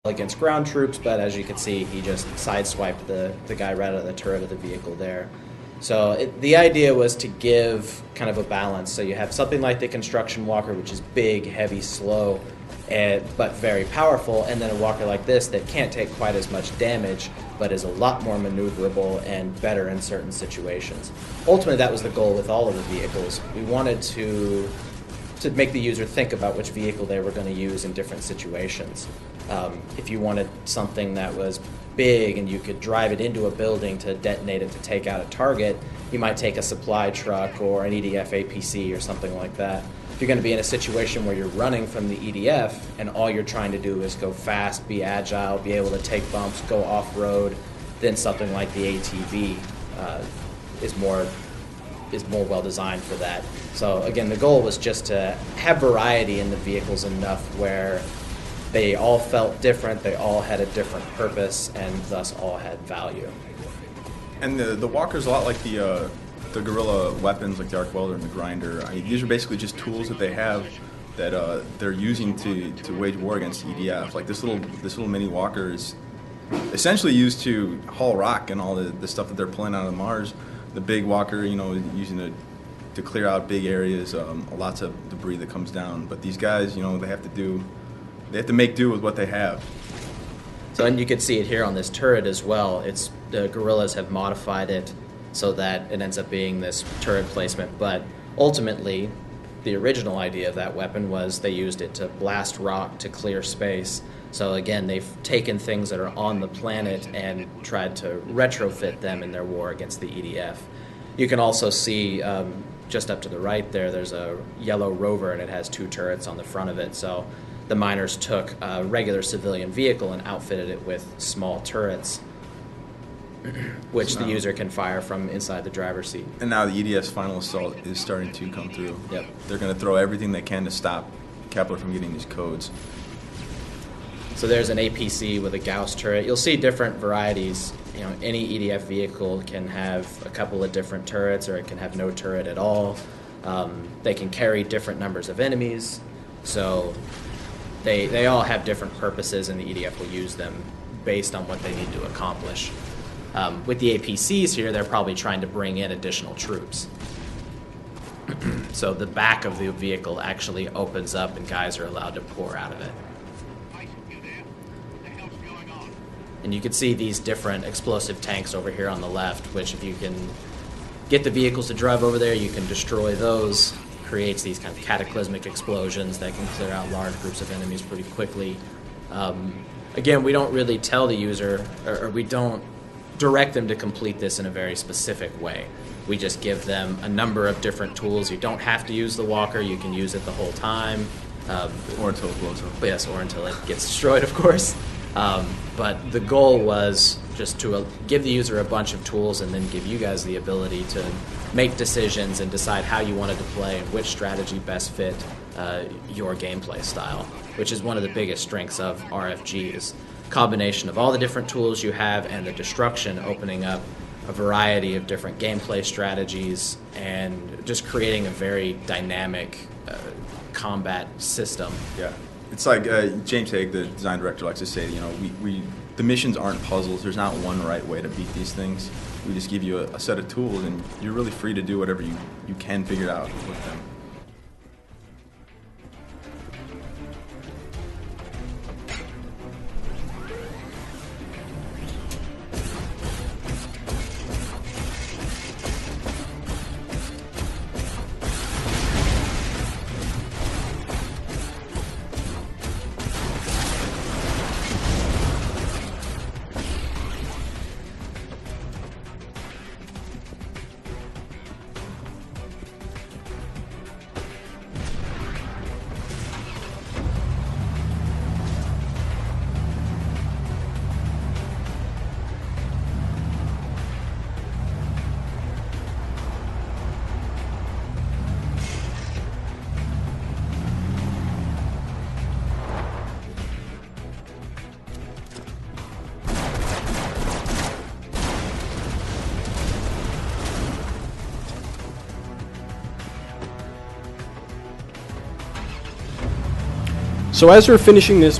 against ground troops, but as you can see, he just sideswiped the guy right out of the turret of the vehicle there. So the idea was to give kind of a balance. So you have something like the construction walker, which is big, heavy, slow, but very powerful, and then a walker like this that can't take quite as much damage, but is a lot more maneuverable and better in certain situations. Ultimately, that was the goal with all of the vehicles. We wanted to make the user think about which vehicle they were going to use in different situations. If you wanted something that was big and you could drive it into a building to detonate it to take out a target, you might take a supply truck or an EDF APC or something like that. If you're going to be in a situation where you're running from the EDF and all you're trying to do is go fast, be agile, be able to take bumps, go off-road, then something like the ATV is more well designed for that. So again, the goal was just to have variety in the vehicles enough where they all felt different, they all had a different purpose, and thus all had value. And the walker's a lot like the guerrilla weapons, like the arc welder and the grinder. I mean, these are basically just tools that they have that they're using to wage war against EDF. Like this little mini walker is essentially used to haul rock and all the stuff that they're pulling out of Mars. The big walker, using it to clear out big areas, lots of debris that comes down. But these guys, they have to make do with what they have. So, and you can see it here on this turret as well. The guerrillas have modified it so that it ends up being this turret placement. But ultimately, the original idea of that weapon was they used it to blast rock to clear space. So again, they've taken things that are on the planet and tried to retrofit them in their war against the EDF. You can also see just up to the right there's a yellow rover, and it has 2 turrets on the front of it. So the miners took a regular civilian vehicle and outfitted it with small turrets, which the user can fire from inside the driver's seat. And now the EDF's final assault is starting to come through. Yep. They're going to throw everything they can to stop Kepler from getting these codes. So there's an APC with a Gauss turret. You'll see different varieties. Any EDF vehicle can have a couple of different turrets, or it can have no turret at all. They can carry different numbers of enemies. So they all have different purposes, and the EDF will use them based on what they need to accomplish. With the APCs here, they're probably trying to bring in additional troops. So the back of the vehicle actually opens up, and guys are allowed to pour out of it. And you can see these different explosive tanks over here on the left, which if you can get the vehicles to drive over there, you can destroy those. Creates these kind of cataclysmic explosions that can clear out large groups of enemies pretty quickly. Again, we don't really tell the user, or we don't direct them to complete this in a very specific way. We just give them a number of different tools. You don't have to use the walker. You can use it the whole time. Or until it blows up. Yes, or until it gets destroyed, of course. But the goal was just to give the user a bunch of tools and then give you guys the ability to make decisions and decide how you wanted to play and which strategy best fit your gameplay style, which is one of the biggest strengths of RFG, is combination of all the different tools you have and the destruction, opening up a variety of different gameplay strategies and just creating a very dynamic combat system. Yeah. It's like James Haig, the design director, likes to say, the missions aren't puzzles. There's not one right way to beat these things. We just give you a set of tools, and you're really free to do whatever you can figure out with them. So as we're finishing this